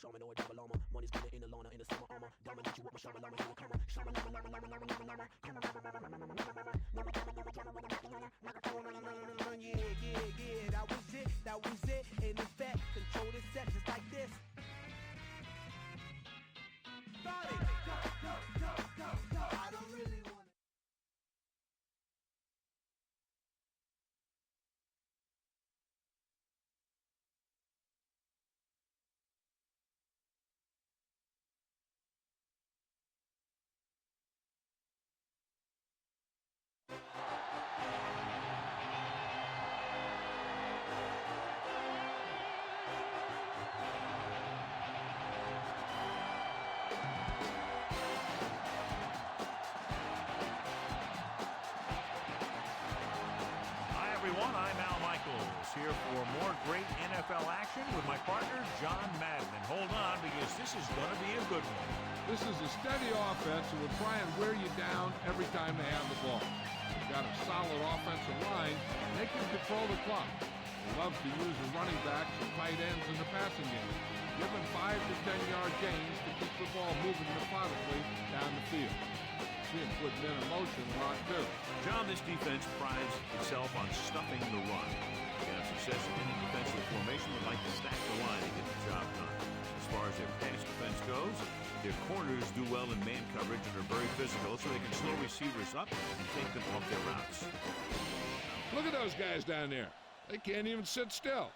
shaman or double armor. Money's gonna in the lana in the summer armor. Dominate you with my shaman lama in the coma. Shaman yeah, that was it. In effect, control the set just like this. Body, go. I don't really want. I'm Al Michaels, here for more great NFL action with my partner, John Madden. And hold on, because this is going to be a good one. This is a steady offense that will try and wear you down every time they have the ball. They've got a solid offensive line, and they can control the clock. They love to use the running backs and tight ends in the passing game. Give them 5 to 10-yard gains to keep the ball moving methodically down the field. See him put men in motion a lot, too. John, this defense prides itself on stuffing the run. To have success in any defensive formation, would like to stack the line to get the job done. As far as their pass defense goes, their corners do well in man coverage and are very physical, so they can slow receivers up and take them off their routes. Look at those guys down there. They can't even sit still.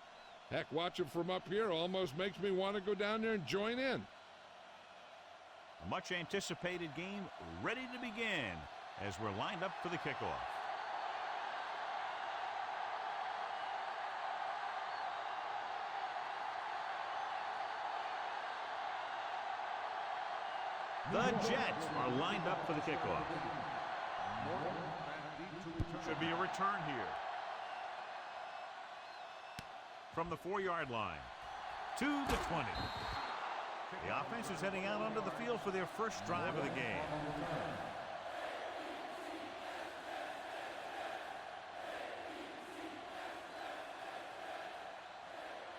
Heck, watching from up here almost makes me want to go down there and join in. A much-anticipated game ready to begin as we're lined up for the kickoff. The Jets are lined up for the kickoff. Should be a return here. From the 4-yard line to the 20. The offense is heading out onto the field for their first drive of the game.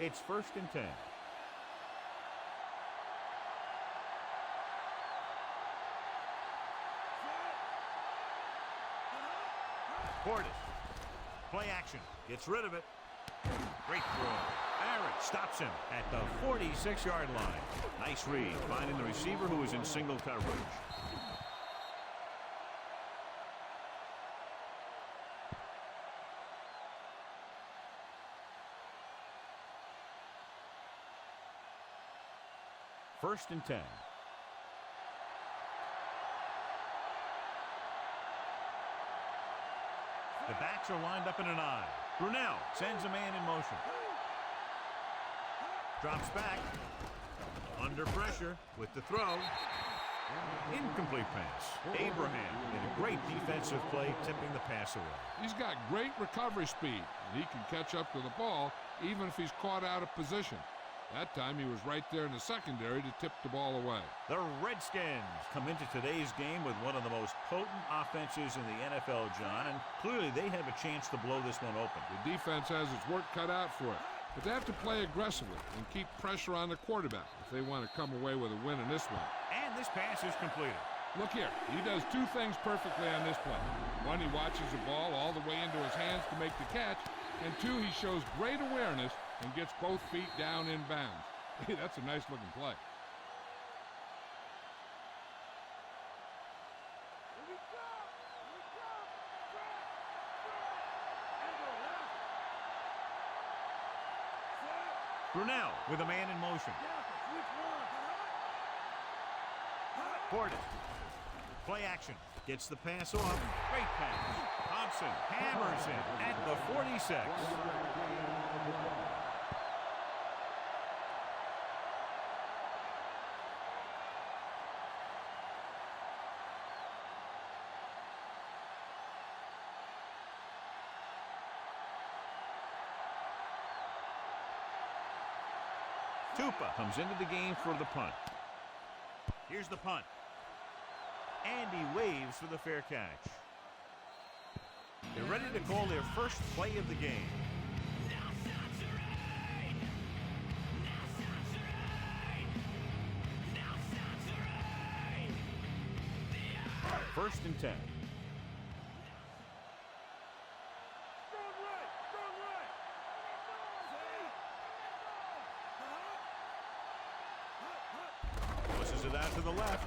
It's 1st and 10. Portis. Play action. Gets rid of it. Great throw. Aaron stops him at the 46-yard line. Nice read, finding the receiver who is in single coverage. First and 10. The backs are lined up in an I. Brunell sends a man in motion. Drops back. Under pressure with the throw. Incomplete pass. Abraham in a great defensive play, tipping the pass away. He's got great recovery speed, and he can catch up to the ball even if he's caught out of position. That time he was right there in the secondary to tip the ball away. The Redskins come into today's game with one of the most potent offenses in the NFL, John, and clearly they have a chance to blow this one open. The defense has its work cut out for it, but they have to play aggressively and keep pressure on the quarterback if they want to come away with a win in this one. And this pass is completed. Look here, he does 2 things perfectly on this play. 1, he watches the ball all the way into his hands to make the catch, and 2, he shows great awareness and gets both feet down in bounds. Hey, that's a nice-looking play. Brunell with a man in motion. Portis. Play action. Gets the pass off. Great pass. Thompson hammers it at the 46. Tupa comes into the game for the punt. Here's the punt. And he waves for the fair catch. They're ready to call their first play of the game. First and 10. Pushes it out to the left.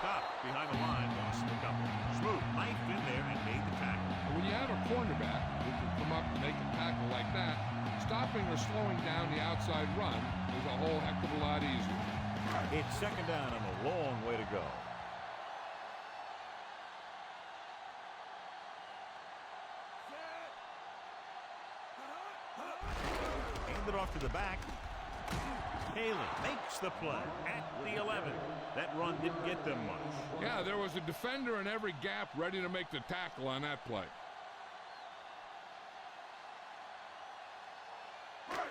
Stop behind the line. Lost the couple. Smoot knifed in there and made the tackle. When you have a cornerback who can come up and make a tackle like that, stopping or slowing down the outside run is a whole heck of a lot easier. It's second down and a long way to go. Handed off to the back. Haley makes the play at the 11. That run didn't get them much. Yeah, there was a defender in every gap ready to make the tackle on that play.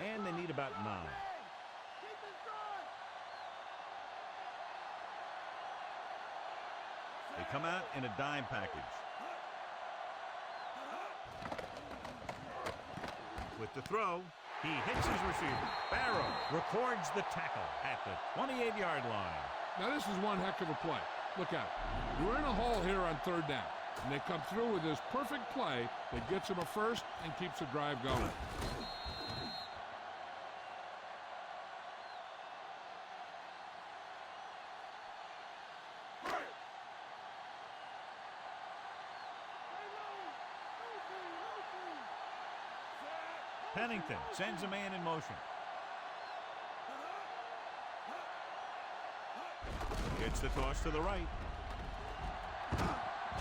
And they need about 9. They come out in a dime package. With the throw, he hits his receiver. Barrow records the tackle at the 28-yard line. Now this is one heck of a play. Look at it. We're in a hole here on third down, and they come through with this perfect play that gets them a first and keeps the drive going. Pennington sends a man in motion. Gets the toss to the right.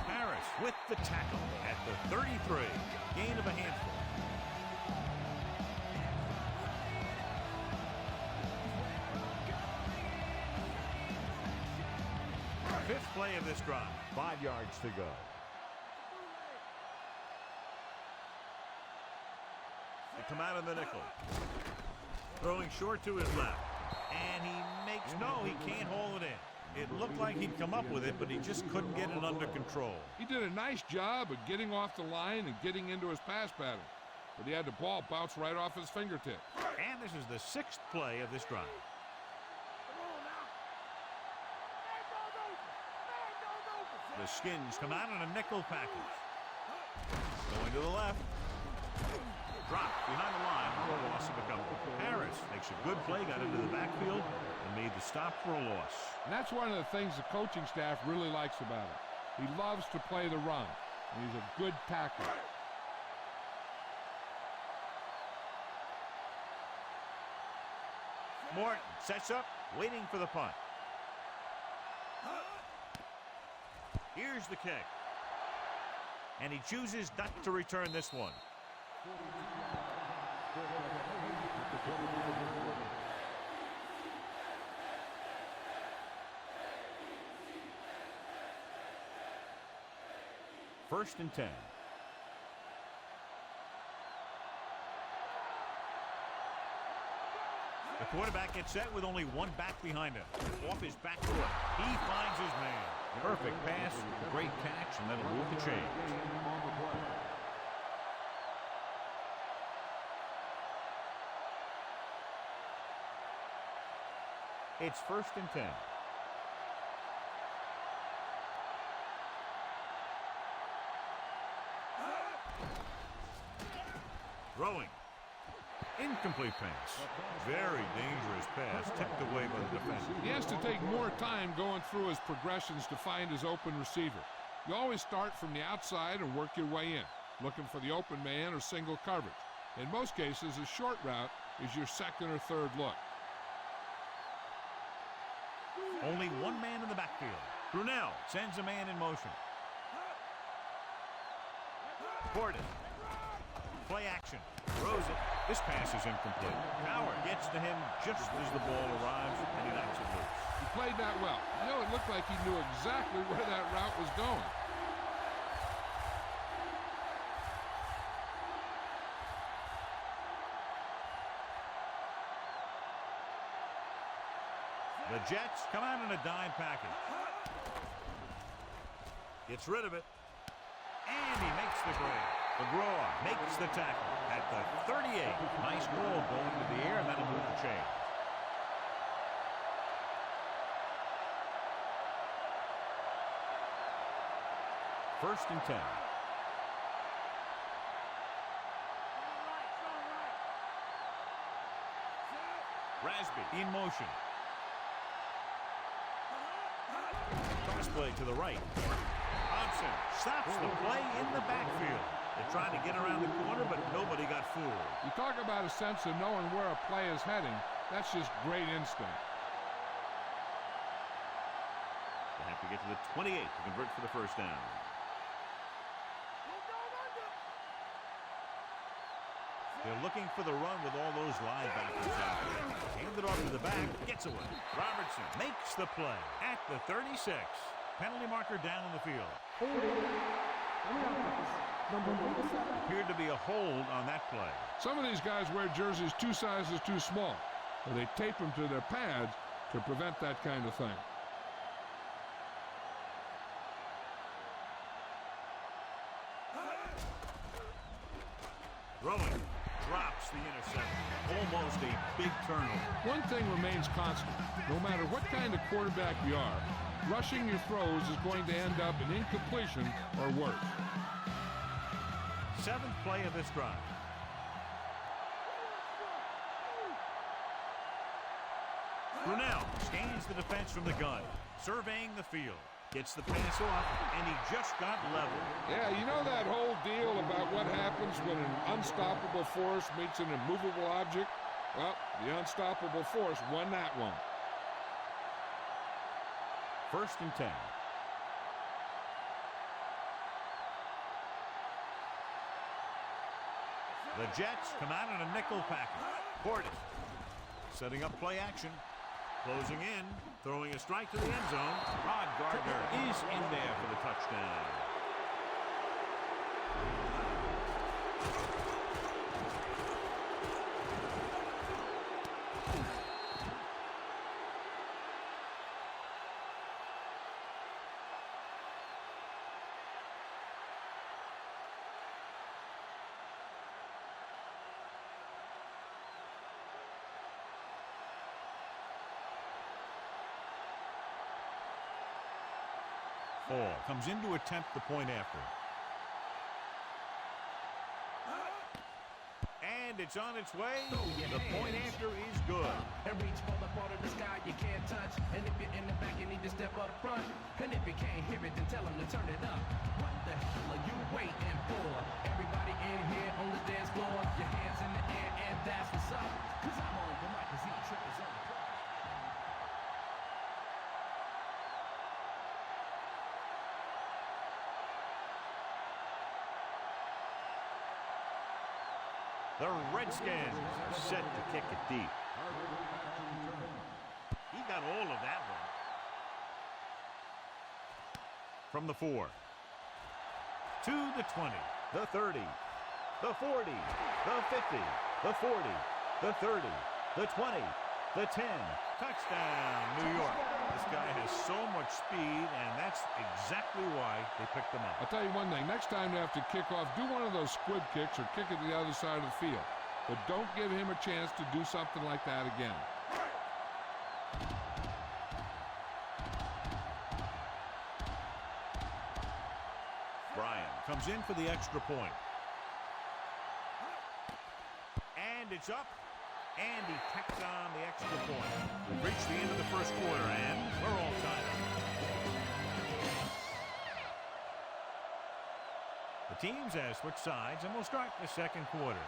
Harris with the tackle at the 33. Gain of a handful. Fifth play of this drive. 5 yards to go. They come out of the nickel. Throwing short to his left. And he makes, no, he can't hold it in. It looked like he'd come up with it, but he just couldn't get it under control. He did a nice job of getting off the line and getting into his pass pattern. But he had the ball bounce right off his fingertips. And this is the 6th play of this drive. The Skins come out in a nickel package. Going to the left. Dropped behind the line for a loss of a couple. Harris makes a good play, got into the backfield, and made the stop for a loss. And that's one of the things the coaching staff really likes about him. He loves to play the run, and he's a good tackler. Morton sets up, waiting for the punt. Here's the kick. And he chooses not to return this one. First and 10. The quarterback gets set with only one back behind him. Off his back foot, he finds his man. Perfect pass, great catch, and that'll move the chains. It's first and 10. Throwing. Incomplete pass. Very dangerous pass, tipped away by the defender. He has to take more time going through his progressions to find his open receiver. You always start from the outside and work your way in, looking for the open man or single coverage. In most cases, a short route is your second or third look. Only one man in the backfield. Brunell sends a man in motion. Gordon. Play action. Throws it. This pass is incomplete. Howard gets to him just as the ball arrives, and he knocks it loose. He played that well. You know, it looked like he knew exactly where that route was going. The Jets come out in a dime package. Gets rid of it. And he makes the grab. McGraw makes the tackle at the 38. Nice ball going to the air, and that'll move the chain. First and 10. Rasby in motion. Cross play to the right. Thompson stops the play in the backfield. They're trying to get around the corner, but nobody got fooled. You talk about a sense of knowing where a play is heading. That's just great instinct. They have to get to the 28 to convert for the first down. They're looking for the run with all those linebackers out there. Hand it off to the back, gets away. Robertson makes the play at the 36. Penalty marker down in the field. Appeared to be a hold on that play. Some of these guys wear jerseys 2 sizes too small, or they tape them to their pads to prevent that kind of thing. Throwing. Drops the interception. Almost a big turnover. One thing remains constant. No matter what kind of quarterback you are, rushing your throws is going to end up in incompletion or worse. 7th play of this drive. Brunell scans the defense from the gun, surveying the field. Gets the pass off, and he just got leveled. Yeah, you know that whole deal about what happens when an unstoppable force meets an immovable object? Well, the unstoppable force won that one. First and 10. The Jets come out in a nickel package. Portis setting up play action. Closing in, throwing a strike to the end zone. Rod Gardner is in there for the touchdown. Ball comes in to attempt the point after. And it's on its way. The point after is good. And reach for the part of the sky you can't touch. And if you're in the back, you need to step up front. And if you can't hear it, then tell them to turn it up. What the hell are you waiting for? Everybody in here on the dance floor. Your hands in the air, and that's what's up. Cause I'm on the mic, cause he trippers on the clock. The Redskins are set to kick it deep. He got all of that one. From the 4. To the 20. The 30. The 40. The 50. The 40. The 30. The 20. The 10. Touchdown, New York. This guy has so much speed, and that's exactly why they picked him up. I'll tell you one thing. Next time you have to kick off, do one of those squib kicks or kick it to the other side of the field. But don't give him a chance to do something like that again. Bryan comes in for the extra point. And it's up. And he tacks on the extra point. We've reached the end of the first quarter, and we're all tied up. The teams have switched sides, and we'll start the second quarter.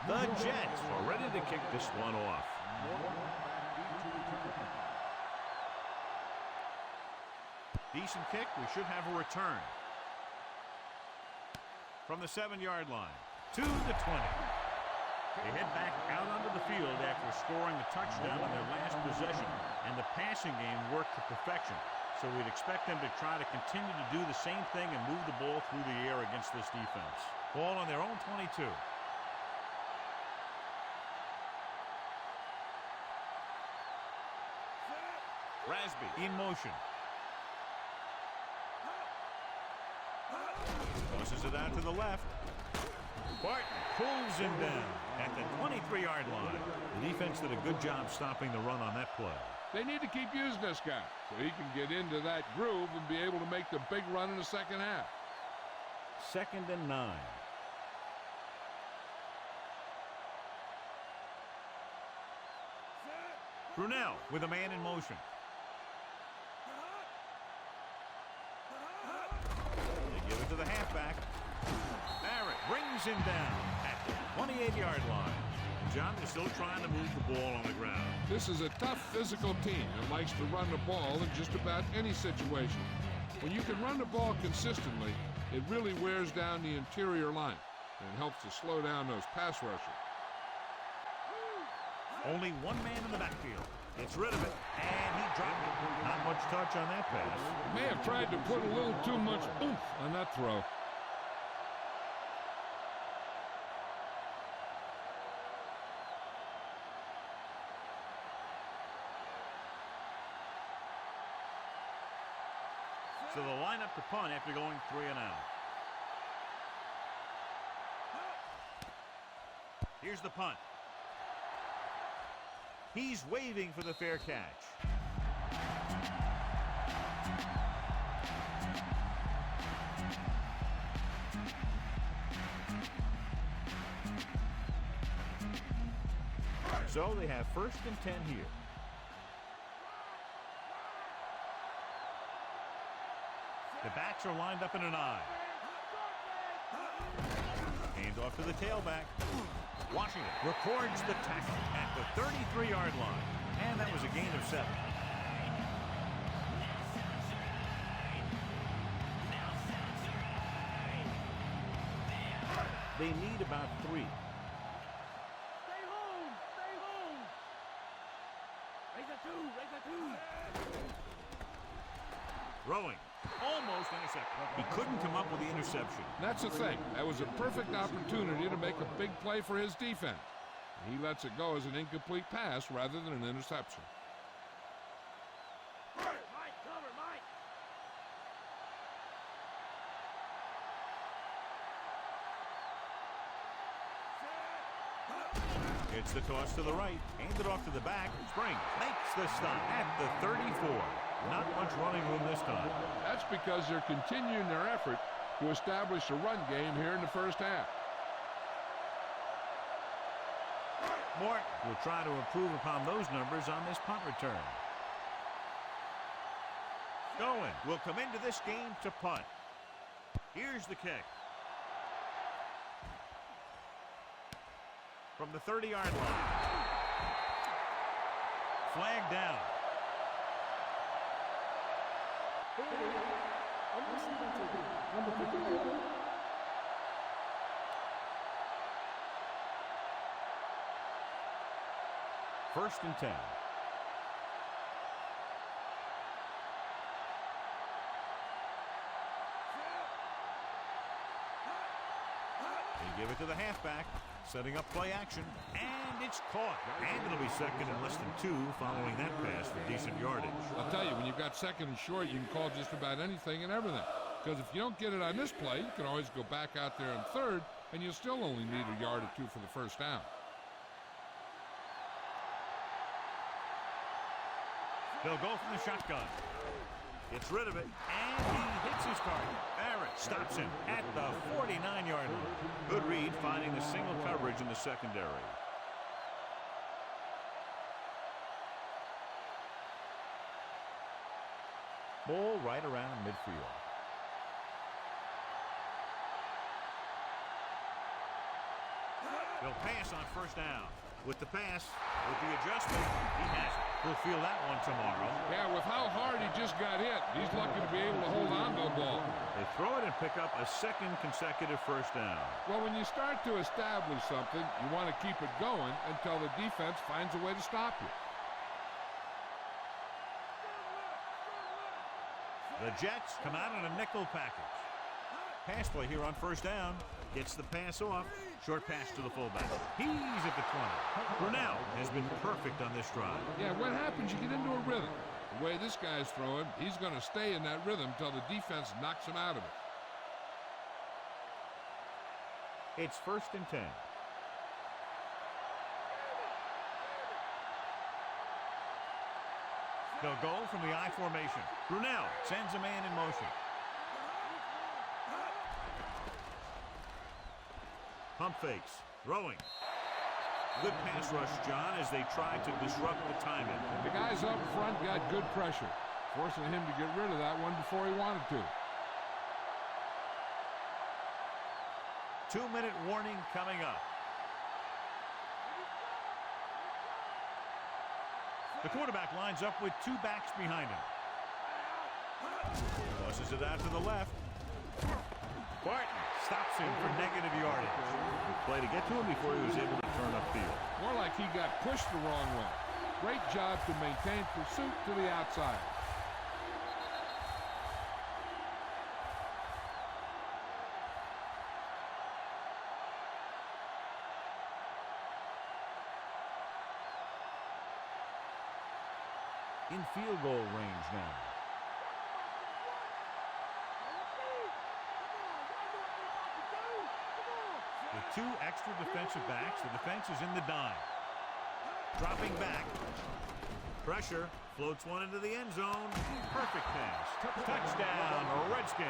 The Jets are ready to kick this one off. Decent kick. We should have a return. From the 7-yard line to the 20. They head back out onto the field after scoring the touchdown on their last possession, and the passing game worked to perfection. So we'd expect them to try to continue to do the same thing and move the ball through the air against this defense. Ball on their own 22. Rasby in motion. Tosses it out to the left. Barton pulls him down at the 23-yard line. The defense did a good job stopping the run on that play. They need to keep using this guy so he can get into that groove and be able to make the big run in the second half. 2nd and 9. Brunell with a man in motion. They give it to the halfback. Barrett brings him down at the 28-yard line. And John is still trying to move the ball on the ground. This is a tough physical team that likes to run the ball in just about any situation. When you can run the ball consistently, it really wears down the interior line and helps to slow down those pass rushers. Only one man in the backfield. Gets rid of it, and he dropped it. Not much touch on that pass. May have tried to put a little too much oomph on that throw. So they'll line up to punt after going 3 and out. Here's the punt. He's waving for the fair catch. So they have 1st and 10 here. The backs are lined up in an I. Hand off to the tailback. Washington records the tackle at the 33-yard line. And that was a gain of 7. They need about 3. Stay home! Stay home! Raise a 2! Raise a 2! Throwing. Almost intercepted. He couldn't come up with the interception. That's the thing. That was a perfect opportunity to make a big play for his defense. He lets it go as an incomplete pass rather than an interception. Mike, cover, Mike! It's the toss to the right. Handed off to the back. Spring makes the stop at the 34. Not much running room this time. That's because they're continuing their effort to establish a run game here in the first half. Morton will try to improve upon those numbers on this punt return. Going will come into this game to punt. Here's the kick. From the 30-yard line. Flag down. First and 10. They give it to the halfback, setting up play action, and it's caught. And it'll be second and less than 2 following that pass for decent yardage. I'll tell you, when you've got second and short, you can call just about anything and everything. Because if you don't get it on this play, you can always go back out there on third, and you'll still only need a yard or 2 for the first down. They'll go from the shotgun. Gets rid of it, and he hits his target. Barrett stops him at the 49-yard line. Good read, finding the single coverage in the secondary. Ball right around midfield. They'll pass on first down. With the pass, with the adjustment, he has it. We'll feel that one tomorrow. Yeah, with how hard he just got hit, he's lucky to be able to hold on to the ball. They throw it and pick up a second consecutive first down. Well, when you start to establish something, you want to keep it going until the defense finds a way to stop you. The Jets come out in a nickel package. Pass play here on first down. Gets the pass off. Short pass to the fullback. He's at the 20. Brunell has been perfect on this drive. Yeah, what happens, you get into a rhythm. The way this guy's throwing, he's going to stay in that rhythm until the defense knocks him out of it. It's 1st and 10. They'll go from the I formation. Brunell sends a man in motion. Pump fakes. Throwing. Good pass rush, John, as they try to disrupt the timing. The guys up front got good pressure, forcing him to get rid of that one before he wanted to. 2-minute warning coming up. The quarterback lines up with 2 backs behind him. Tosses it out to the left. Barton stops him for negative yardage. Play to get to him before he was able to turn upfield. More like he got pushed the wrong way. Great job to maintain pursuit to the outside. In field goal range now. With 2 extra defensive backs, the defense is in the dime. Dropping back. Pressure. Floats one into the end zone. Perfect pass. Touchdown, Redskins.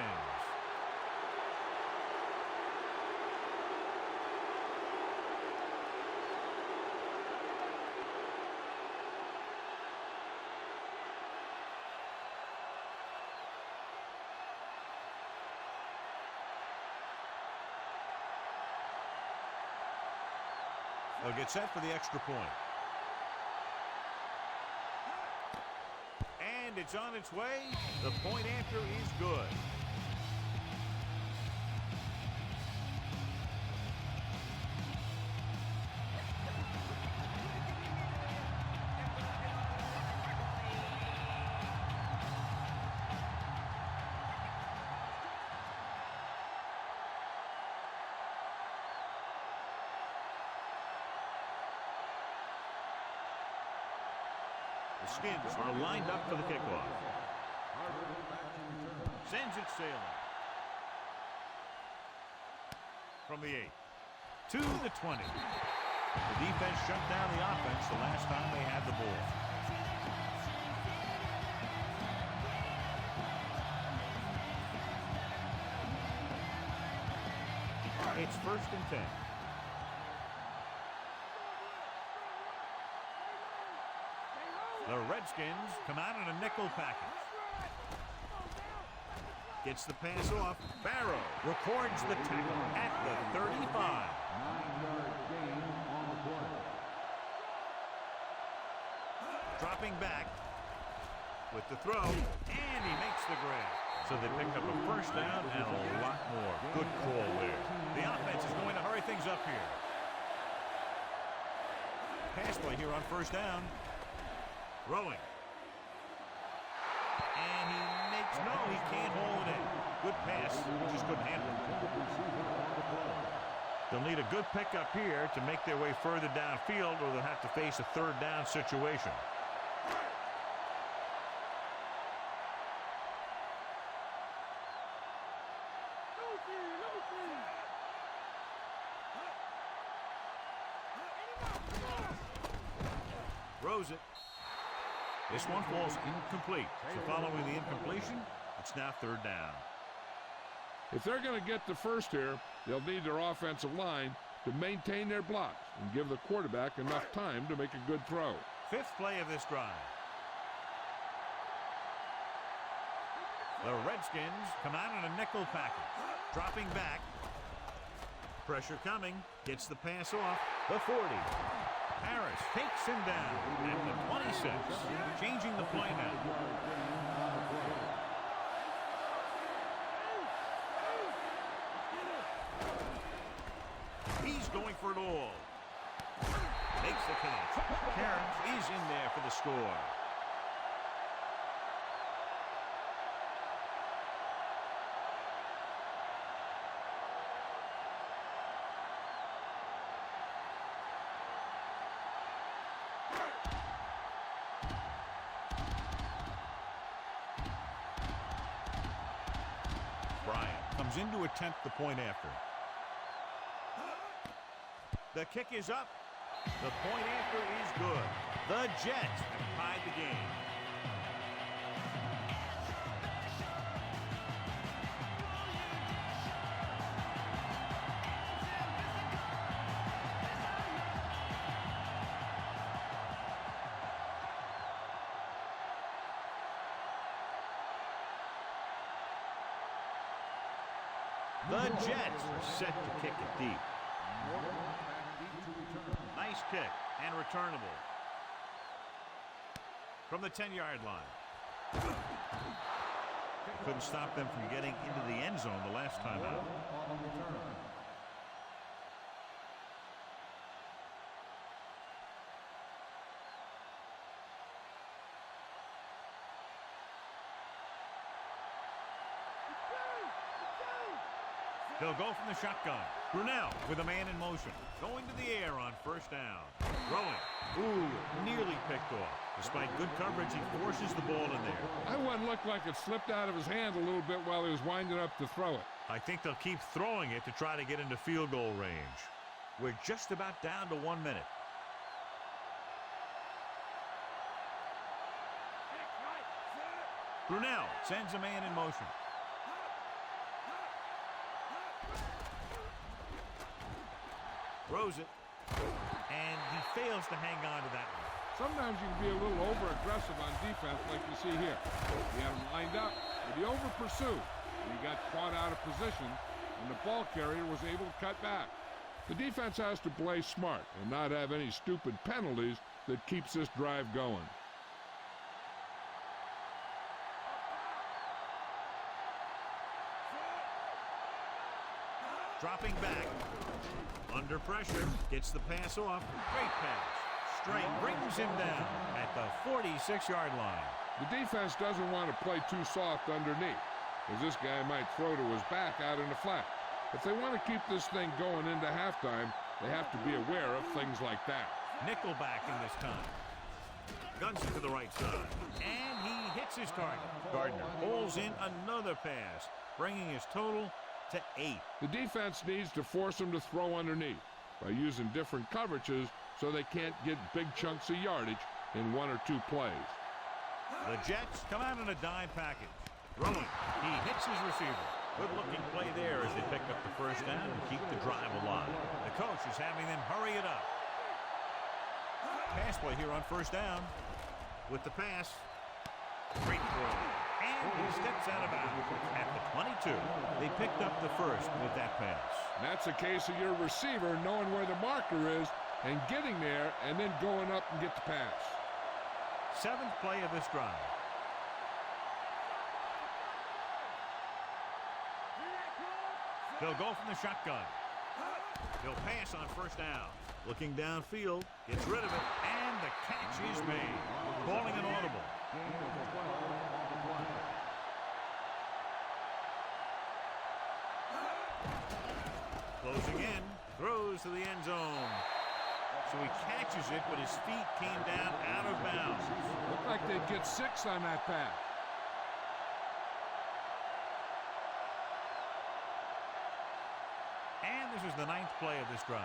They'll get set for the extra point. And it's on its way. The point after is good. The Skins are lined up for the kickoff. Sends it sailing. From the 8 to the 20. The defense shut down the offense the last time they had the ball. It's 1st and 10. The Redskins come out in a nickel package. Gets the pass off. Barrow records the tackle at the 35. 9-yard gain on the play. Dropping back with the throw, and he makes the grab. So they pick up a 1st down and a lot more. Good call there. The offense is going to hurry things up here. Pass play here on 1st down. Throwing. And he makes, no, he can't hold it in. Good pass, he just couldn't handle it. They'll need a good pickup here to make their way further downfield, or they'll have to face a 3rd down situation. Throws it. This one falls incomplete. So following the incompletion, it's now 3rd down. If they're going to get the first here, they'll need their offensive line to maintain their blocks and give the quarterback enough time to make a good throw. 5th play of this drive. The Redskins come out in a nickel package. Dropping back. Pressure coming. Gets the pass off. The 40. Harris takes him down at the 26. Changing the play now. He's going for it all. Makes the catch. Cairns is in there for the score. Bryant comes in to attempt the point after. The kick is up. The point after is good. The Jets have tied the game. The Jets are set to kick it deep. Nice kick and returnable. From the 10-yard line. Couldn't stop them from getting into the end zone the last time out. They'll go from the shotgun. Brunell with a man in motion. Going to the air on first down. Throwing. Ooh, nearly picked off. Despite good coverage, he forces the ball in there. That one looked like it slipped out of his hand a little bit while he was winding up to throw it. I think they'll keep throwing it to try to get into field goal range. We're just about down to 1 minute. Brunell sends a man in motion. Throws it, and he fails to hang on to that one. Sometimes you can be a little over-aggressive on defense like you see here. He had him lined up, but he over-pursued. He got caught out of position, and the ball carrier was able to cut back. The defense has to play smart and not have any stupid penalties that keeps this drive going. Dropping back. Under pressure, gets the pass off. Great pass. Straight brings him down at the 46-yard line. The defense doesn't want to play too soft underneath, as this guy might throw to his back out in the flat. If they want to keep this thing going into halftime, they have to be aware of things like that. Nickelback in this time. Guns it to the right side. And he hits his target. Gardner pulls in another pass, bringing his total to 8. The defense needs to force them to throw underneath by using different coverages so they can't get big chunks of yardage in 1 or 2 plays. The Jets come out in a dime package. Throwing. He hits his receiver. Good-looking play there as they pick up the first down and keep the drive alive. The coach is having them hurry it up. Pass play here on first down. With the pass. Great throw. And he steps out of bounds at the 22. They picked up the first with that pass. And that's a case of your receiver knowing where the marker is and getting there and then going up and get the pass. 7th play of this drive. They'll go from the shotgun. They'll pass on first down. Looking downfield, gets rid of it, and the catch is made. Calling an audible. Closing in, throws to the end zone. So he catches it, but his feet came down out of bounds. Looked like they'd get 6 on that pass. And this is the 9th play of this drive.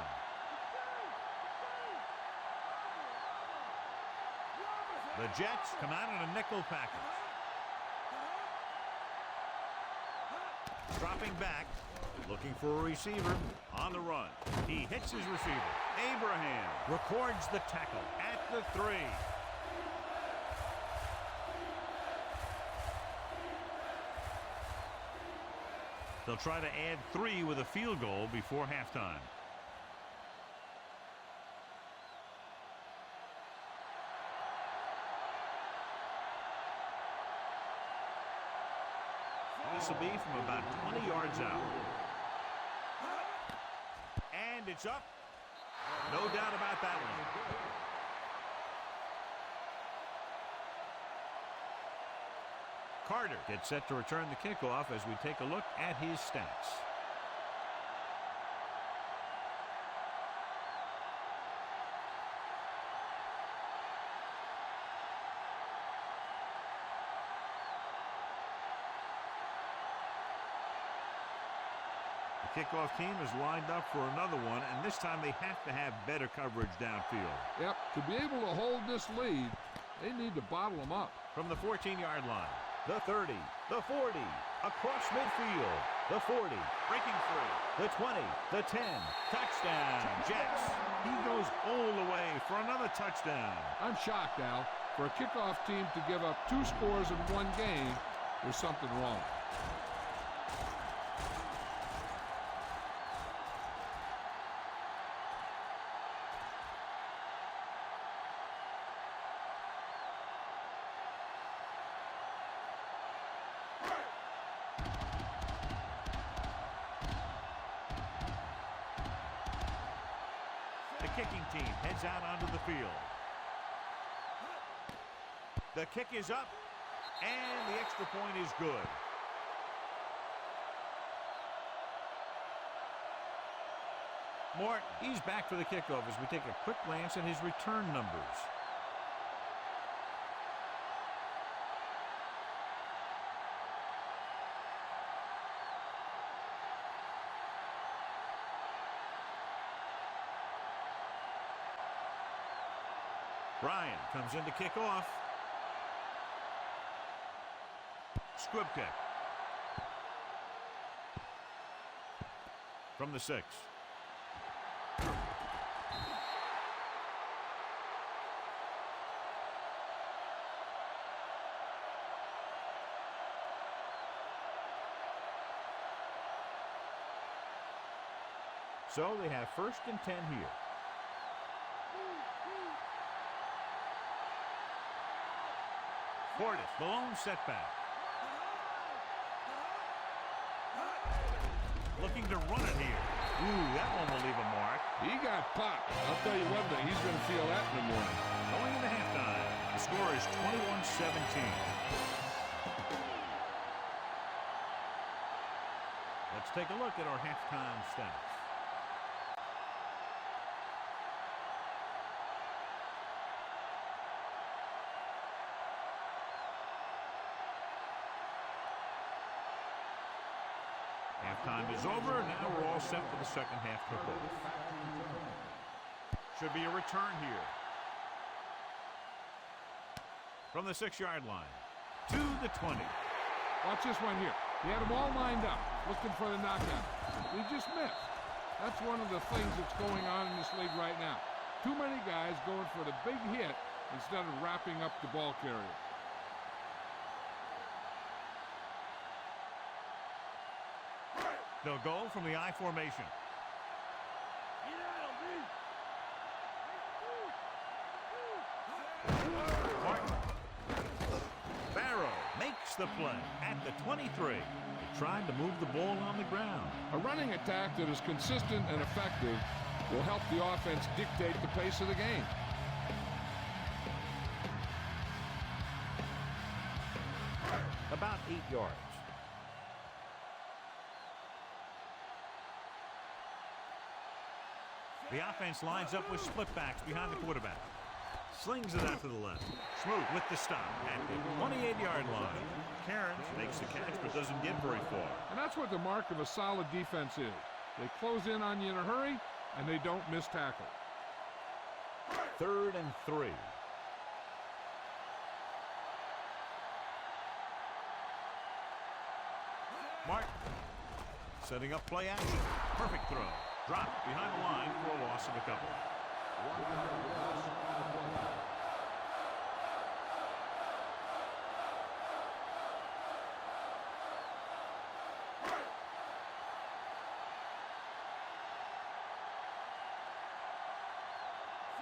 The Jets come out in a nickel package. Dropping back, looking for a receiver on the run. He hits his receiver. Abraham records the tackle at the 3. They'll try to add 3 with a field goal before halftime. This will be from about 20 yards out. And it's up. No doubt about that one. Carter gets set to return the kickoff as we take a look at his stats. The Kickoff team is lined up for another one, and this time they have to have better coverage downfield. Yep, to be able to hold this lead, they need to bottle them up. From the 14-yard line, the 30, the 40, across midfield, the 40, breaking free, the 20, the 10, touchdown, Jets. He goes all the way for another touchdown. I'm shocked, Al. For a kickoff team to give up 2 scores in one game, there's something wrong. The kicking team heads out onto the field. The kick is up, and the extra point is good. Mort, he's back for the kickoff as we take a quick glance at his return numbers. Bryan comes in to kick off. Squib kick. From the 6. So they have 1st and 10 here. Portis, Malone setback. Looking to run it here. Ooh, that one will leave a mark. He got popped. I'll tell you one thing, he's going to feel that in the morning. Going into halftime, the score is 21-17. Let's take a look at our halftime stats. Halftime is over. Now we're all set for the second half kickoff. Should be a return here. From the 6-yard line to the 20. Watch this one here. He had them all lined up, looking for the knockout. He just missed. That's one of the things that's going on in this league right now. Too many guys going for the big hit instead of wrapping up the ball carrier. They'll go from the I formation. Martin. Barrow makes the play at the 23. He tried to move the ball on the ground. A running attack that is consistent and effective will help the offense dictate the pace of the game. About 8 yards. The offense lines up with split backs behind the quarterback. Slings it out to the left. Smooth with the stop at the 28-yard line. Cairns makes the catch but doesn't get very far. And that's what the mark of a solid defense is. They close in on you in a hurry, and they don't miss tackle. 3rd and 3. Martin setting up play action. Perfect throw. Dropped behind the line for a loss of a couple.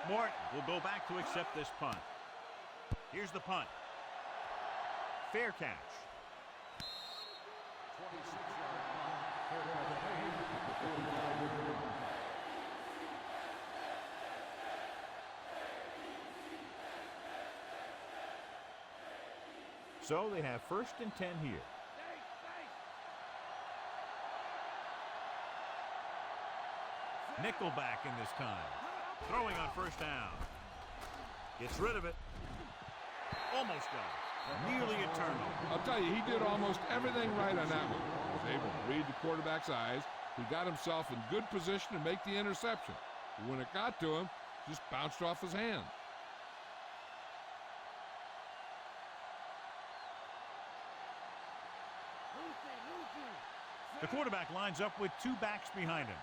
Morton will go back to accept this punt. Here's the punt. Fair catch. So they have 1st and 10 here. Nickelback in this time. Throwing on 1st down. Gets rid of it. Almost got it. Nearly a turnover. I'll tell you, he did almost everything right on that one. Was able to read the quarterback's eyes, He got himself in good position to make the interception. But when it got to him, just bounced off his hand. The quarterback lines up with two backs behind him.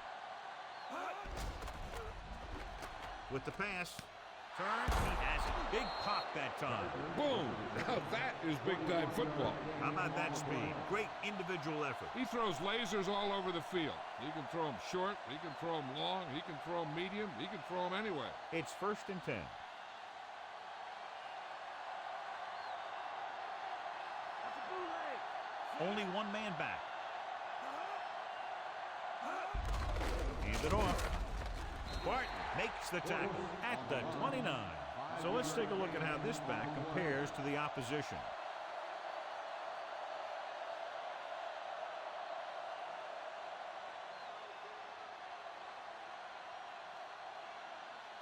With the pass, turns, he has it. Big pop that time. Boom! Now that is big-time football. How about that speed? Great individual effort. He throws lasers all over the field. He can throw them short, he can throw them long, he can throw them medium, he can throw them anywhere. It's 1st and 10. Only one man back. Hand it off. Barton makes the tackle at the 29. So let's take a look at how this back compares to the opposition.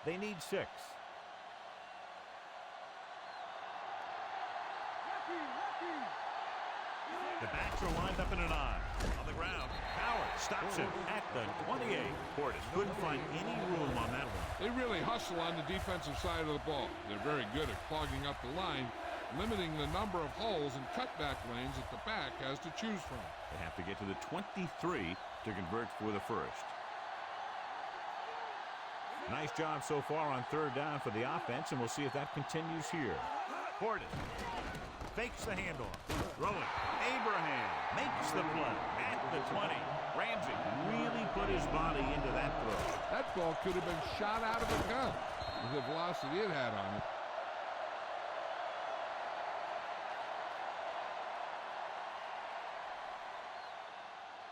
They need 6. The backs are lined up in an I. On the ground, Howard stops him at the 28. Portis couldn't find any room on that one. They really hustle on the defensive side of the ball. They're very good at clogging up the line, limiting the number of holes and cutback lanes that the back has to choose from. They have to get to the 23 to convert for the first. Nice job so far on 3rd down for the offense, and we'll see if that continues here. Portis fakes the handoff. Throwing. Abraham makes the play at the 20. Ramsey really put his body into that throw. That ball could have been shot out of a gun with the velocity it had on it.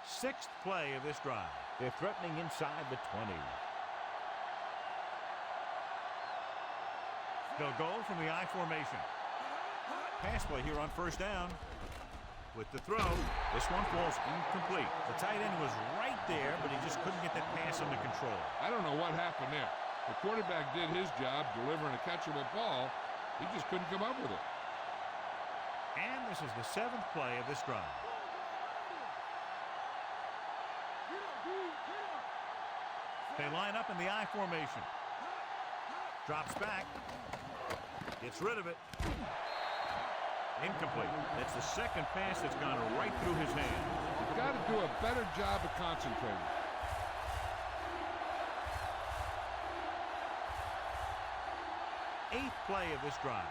Sixth play of this drive. They're threatening inside the 20. They'll go from the I formation. Pass play here on 1st down. With the throw, this one falls incomplete. The tight end was right there, but he just couldn't get that pass under control. I don't know what happened there. The quarterback did his job delivering a catchable ball. He just couldn't come up with it. And this is the 7th play of this drive. They line up in the I formation. Drops back. Gets rid of it. Incomplete. That's the 2nd pass that's gone right through his hand. You've got to do a better job of concentrating. Eighth play of this drive.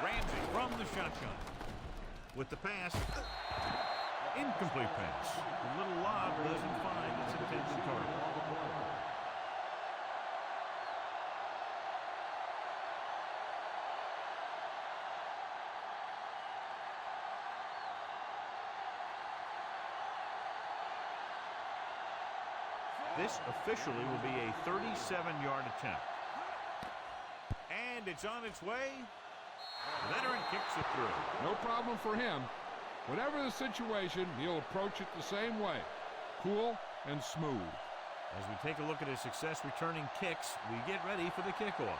Ramsey from the shotgun. With the pass. Incomplete pass. The little lob doesn't find its intended target. This officially will be a 37-yard attempt. And it's on its way. Veteran kicks it through. No problem for him. Whatever the situation, he'll approach it the same way. Cool and smooth. As we take a look at his success returning kicks, we get ready for the kickoff.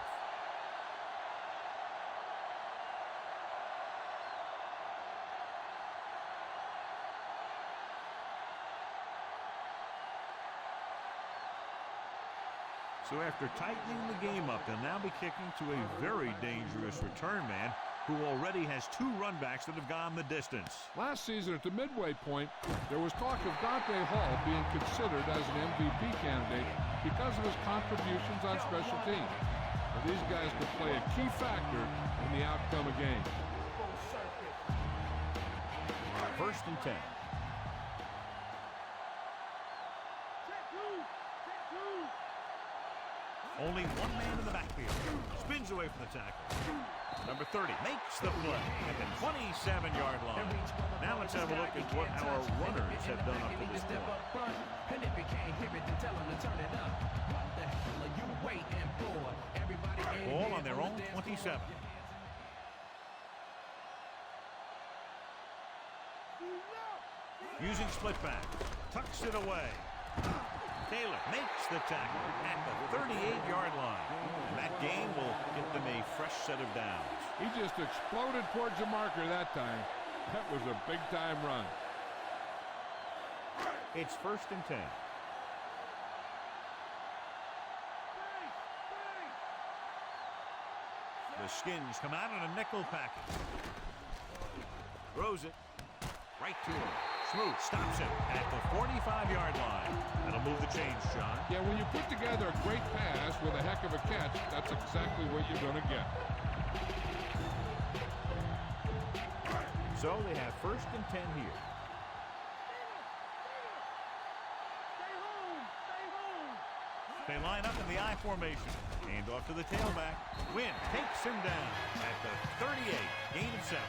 So after tightening the game up, they'll now be kicking to a very dangerous return man who already has 2 runbacks that have gone the distance. Last season at the midway point, there was talk of Dante Hall being considered as an MVP candidate because of his contributions on special teams. But these guys could play a key factor in the outcome of games. 1st and 10. Only one man in the backfield. Spins away from the tackle. Number 30 makes the play at the 27-yard line. Now let's have a look at what our runners have done up to this point. And if you can't hear it, then tell them to turn it up. What the hell are you waiting for? Everybody Ball on their own 27. Using split back. Tucks it away. Taylor makes the tackle at the 38-yard line. And that gain will get them a fresh set of downs. He just exploded towards the marker that time. That was a big-time run. It's 1st and 10. The Skins come out in a nickel package. Throws it right to him. Smooth stops him at the 45-yard line. That'll move the chains, John. Yeah, when you put together a great pass with a heck of a catch, that's exactly what you're going to get. So they have 1st and 10 here. They line up in the I formation. Hand off to the tailback. Wynn takes him down at the 38. Gain of 7.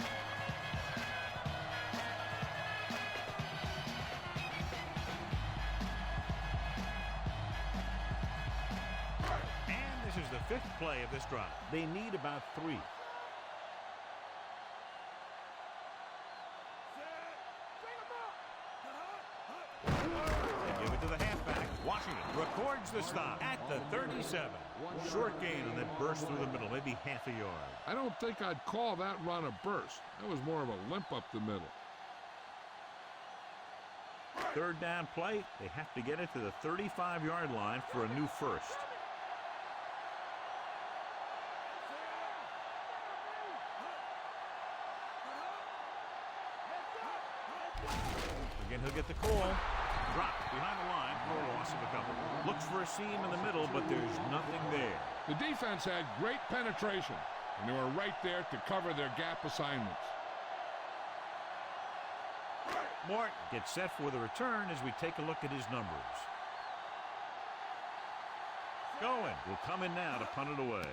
And this is the 5th play of this drive. They need about 3. They give it to the halfback. Washington records the stop at the 37. Short gain on that burst through the middle, maybe half a yard. I don't think I'd call that run a burst. That was more of a limp up the middle. 3rd down play. They have to get it to the 35-yard line for a new 1st. Again, he'll get the call. Drop behind the line for a loss of a couple. Looks for a seam in the middle, but there's nothing there. The defense had great penetration, and they were right there to cover their gap assignments. Morton gets set for the return as we take a look at his numbers. Going will come in now to punt it away.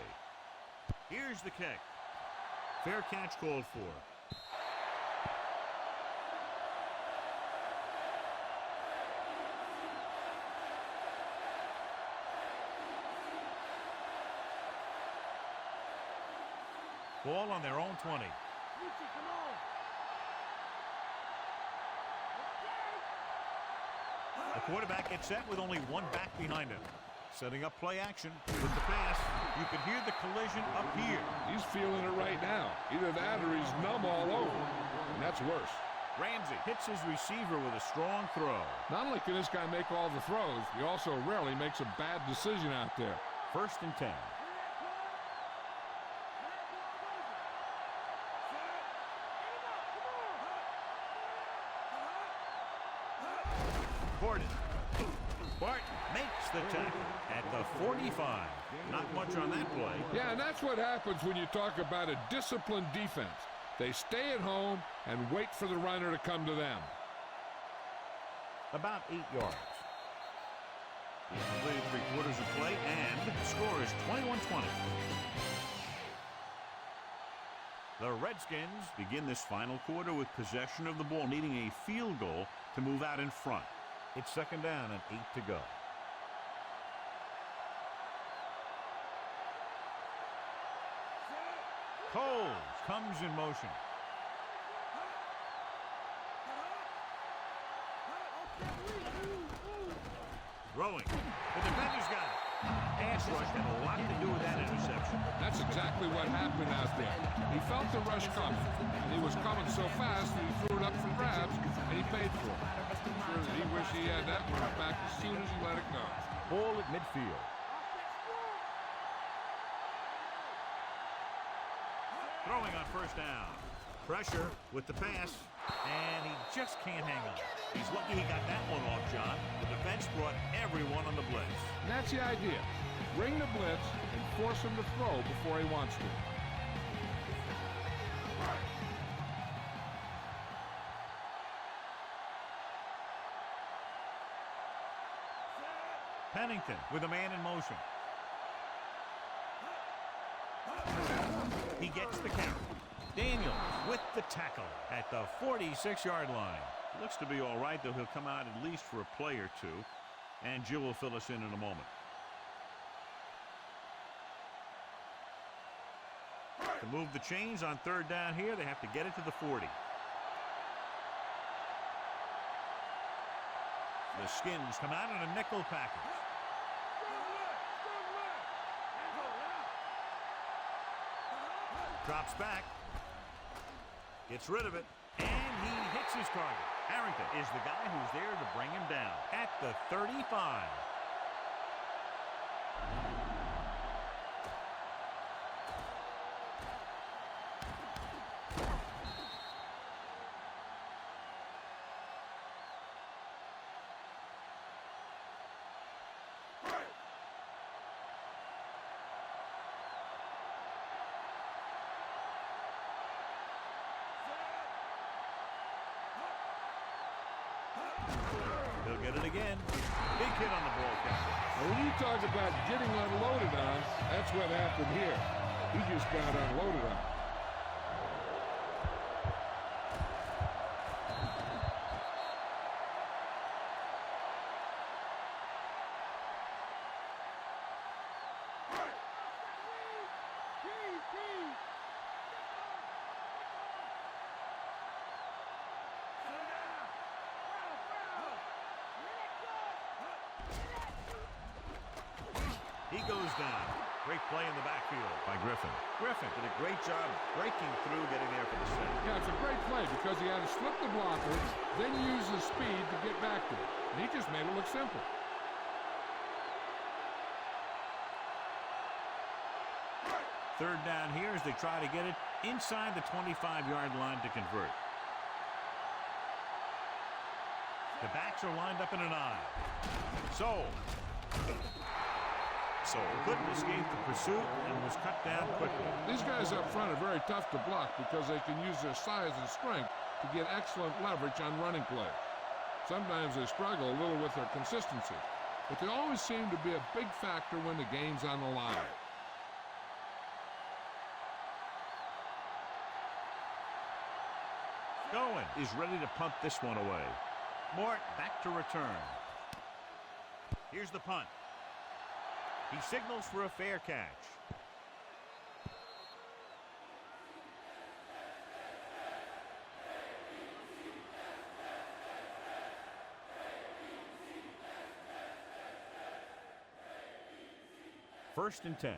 Here's the kick. Fair catch called for. Ball on their own 20. The quarterback gets set with only one back behind him. Setting up play action with the pass. You can hear the collision up here. He's feeling it right now. Either that or he's numb all over, and that's worse. Ramsey hits his receiver with a strong throw. Not only can this guy make all the throws, he also rarely makes a bad decision out there. 1st and 10. Bart makes the tackle at the 45. Not much on that play. Yeah, and that's what happens when you talk about a disciplined defense. They stay at home and wait for the runner to come to them. About 8 yards. He's completed 3/4 of play, and the score is 21-20. The Redskins begin this final quarter with possession of the ball, needing a field goal to move out in front. It's 2nd down and 8 to go. Coles comes in motion. Throwing. The defender's got it. Pass rush had a lot to do with that interception. That's exactly what happened out there. He felt the rush coming, and he was coming so fast that he threw it up for grabs, and he paid for it. I'm sure that he wished he had that one back as soon as he let it go. Ball at midfield. Throwing on 1st down. Pressure with the pass, and he just can't hang on. He's lucky he got that one off, John. The defense brought everyone on the blitz. And that's the idea. Bring the blitz and force him to throw before he wants to. Pennington with a man in motion. He gets the count. Daniels with the tackle at the 46-yard line. Looks to be all right, though he'll come out at least for a play or two. And Jill will fill us in a moment. To move the chains on 3rd down here, they have to get it to the 40. The Skins come out in a nickel package. Drops back. Gets rid of it. And he hits his target. Harrington is the guy who's there to bring him down at the 35. He'll get it again. Big hit on the ball carrier. Now, when you talk about getting unloaded on, that's what happened here. He just got unloaded on. He goes down. Great play in the backfield by Griffin. Griffin did a great job breaking through, getting there for the sack. Yeah, it's a great play because he had to slip the blocker, then use his speed to get back to it. And he just made it look simple. Third down here as they try to get it inside the 25-yard line to convert. The backs are lined up in an I. So couldn't escape the pursuit and was cut down quickly. These guys up front are very tough to block because they can use their size and strength to get excellent leverage on running plays. Sometimes they struggle a little with their consistency, but they always seem to be a big factor when the game's on the line. Goen is ready to punt this one away. Mort back to return. Here's the punt. He signals for a fair catch. First and 10.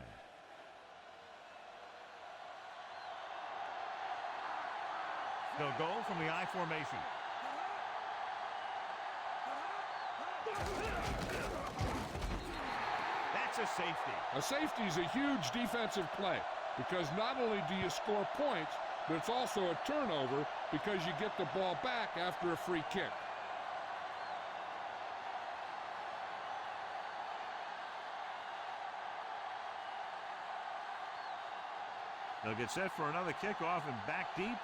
They'll go from the I formation. That's a safety. A safety is a huge defensive play because not only do you score points, but it's also a turnover because you get the ball back after a free kick. They'll get set for another kickoff, and back deep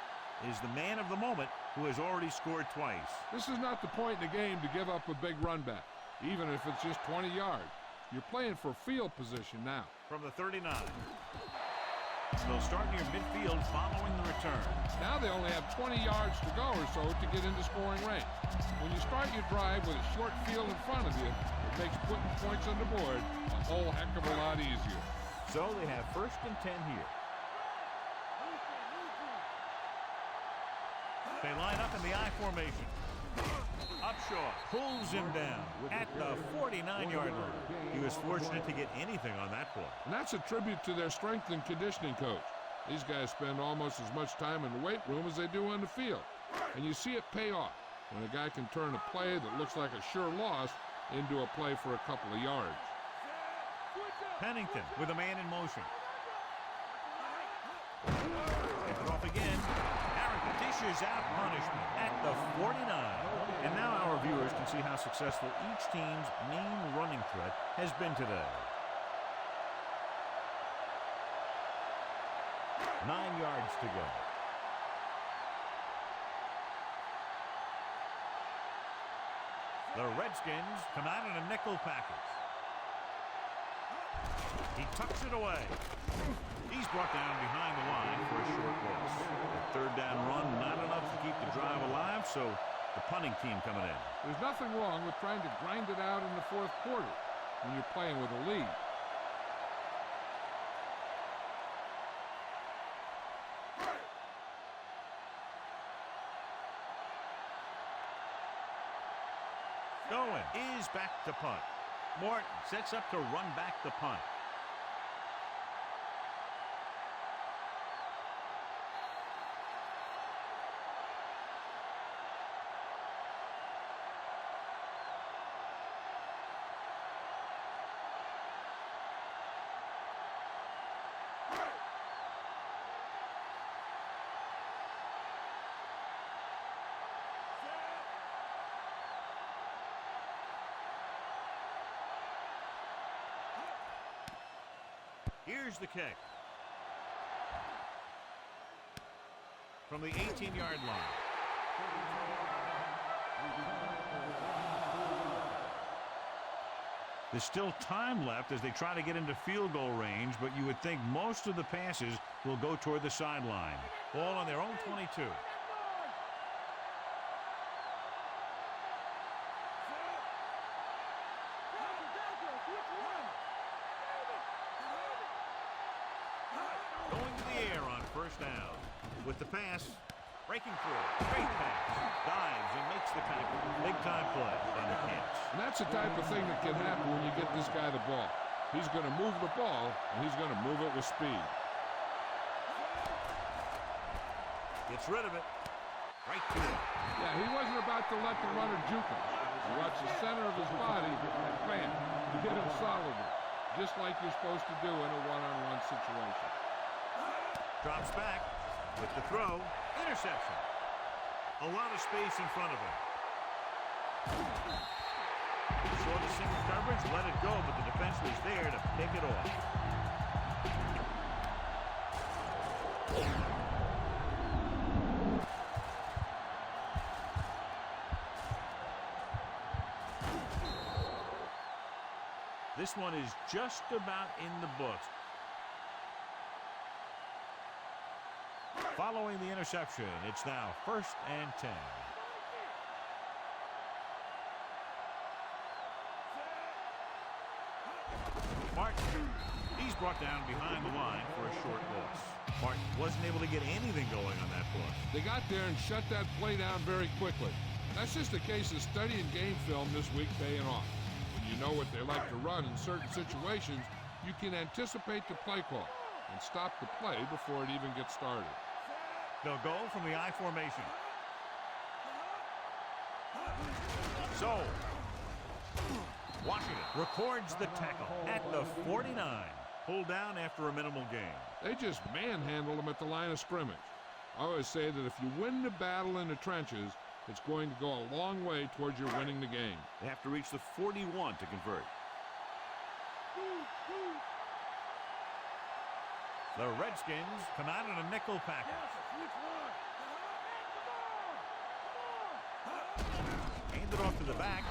is the man of the moment who has already scored twice. This is not the point in the game to give up a big run back, even if it's just 20 yards. You're playing for field position now. From the 39. They'll start near midfield following the return. Now they only have 20 yards to go or so to get into scoring range. When you start your drive with a short field in front of you, it makes putting points on the board a whole heck of a lot easier. So they have first and 10 here. They line up in the I formation. Upshaw pulls him down at the 49-yard line. He was fortunate to get anything on that play. And that's a tribute to their strength and conditioning coach. These guys spend almost as much time in the weight room as they do on the field. And you see it pay off when a guy can turn a play that looks like a sure loss into a play for a couple of yards. Pennington with a man in motion. Gets it off again. Dishes out punishment at the 49. And now our viewers can see how successful each team's main running threat has been today. 9 yards to go. The Redskins come out in a nickel package. He tucks it away. He's brought down behind the line for a short loss. The third down run, not enough to keep the drive alive, so the punting team coming in. There's nothing wrong with trying to grind it out in the fourth quarter when you're playing with a lead. Goen is back to punt. Morton sets up to run back the punt. Here's the kick. From the 18-yard line. There's still time left as they try to get into field goal range, but you would think most of the passes will go toward the sideline. Ball on their own 22. Going to the air on first down. With the pass, breaking through, straight pass, dives and makes the tackle. Big time play on the catch. And that's the type of thing that can happen when you get this guy the ball. He's going to move the ball, and he's going to move it with speed. Gets rid of it. Right to it. Yeah, he wasn't about to let the runner juke him. He watched the center of his body and bam, he hit him solidly, just like you're supposed to do in a one-on-one situation. Drops back with the throw. Interception. A lot of space in front of him. Saw the single coverage, let it go, but the defense was there to pick it off. This one is just about in the books. Following the interception, it's now 1st and 10. Martin, he's brought down behind the line for a short loss. Martin wasn't able to get anything going on that play. They got there and shut that play down very quickly. That's just a case of studying game film this week paying off. When you know what they like to run in certain situations, you can anticipate the play call and stop the play before it even gets started. They'll go from the I formation. So, Washington records the tackle at the 49. Pulled down after a minimal gain. They just manhandled them at the line of scrimmage. I always say that if you win the battle in the trenches, it's going to go a long way towards your winning the game. They have to reach the 41 to convert. The Redskins come out in a nickel package. Hand it off to the back.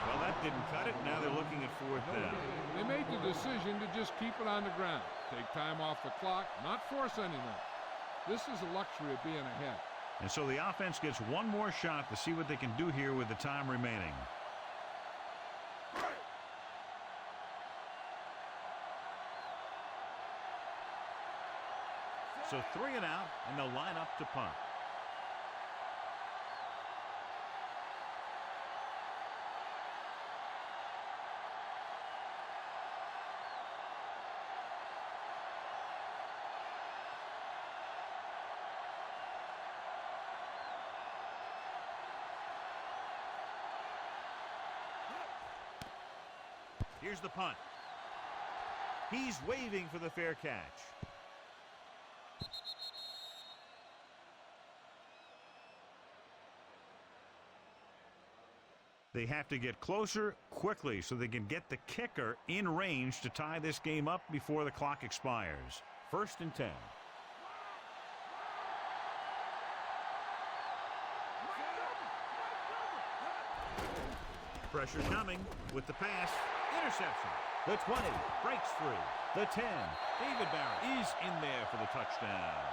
Well, that didn't cut it. Now they're looking at 4th down. They made the decision to just keep it on the ground. Take time off the clock, not force anything. This is the luxury of being ahead. And so the offense gets one more shot to see what they can do here with the time remaining. So 3 and out, and they'll line up to punt. Here's the punt. He's waving for the fair catch. They have to get closer quickly so they can get the kicker in range to tie this game up before the clock expires. 1st and 10. Pressure coming with the pass. Interception. The 20 breaks free. The 10. David Barrett is in there for the touchdown.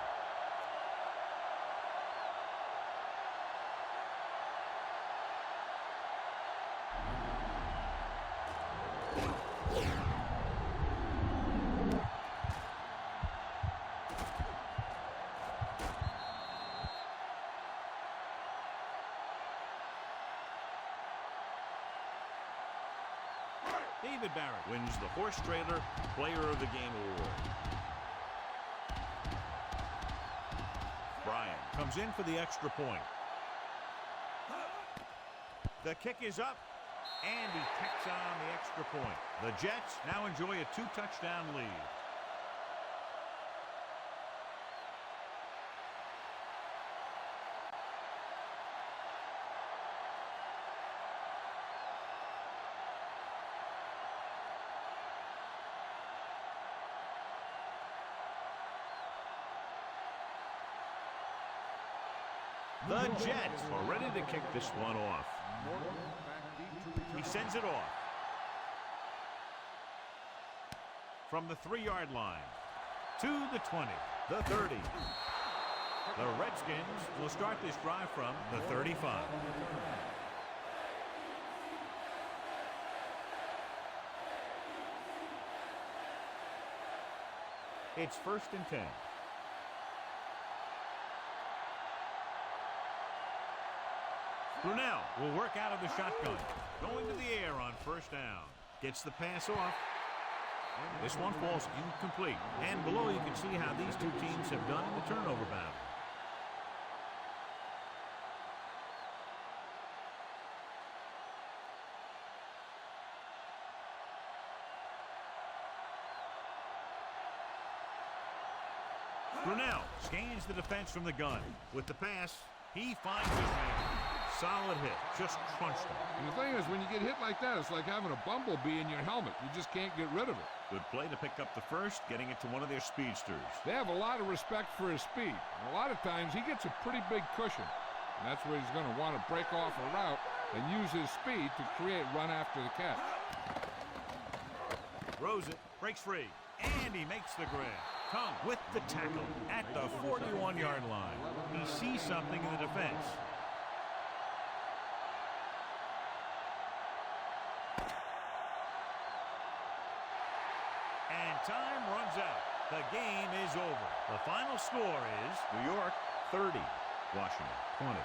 David Barrett wins the Horse Trailer Player of the Game award. Bryan comes in for the extra point. The kick is up, and he tacks on the extra point. The Jets now enjoy a 2-touchdown lead. The Jets are ready to kick this one off. He sends it off. From the 3-yard line to the 20, the 30. The Redskins will start this drive from the 35. It's 1st and 10. Brunell will work out of the shotgun. Going to the air on 1st down. Gets the pass off. This one falls incomplete. And below you can see how these two teams have done in the turnover battle. Brunell scans the defense from the gun. With the pass, he finds his man. Solid hit. Just crunched him. And the thing is, when you get hit like that, it's like having a bumblebee in your helmet. You just can't get rid of it. Good play to pick up the first, getting it to one of their speedsters. They have a lot of respect for his speed. And a lot of times, he gets a pretty big cushion. And that's where he's going to want to break off a route and use his speed to create run after the catch. Throws it, breaks free, and he makes the grab. Tongue with the tackle at the 41-yard line. He sees something in the defense. And time runs out. The game is over. The final score is New York 30, Washington 20.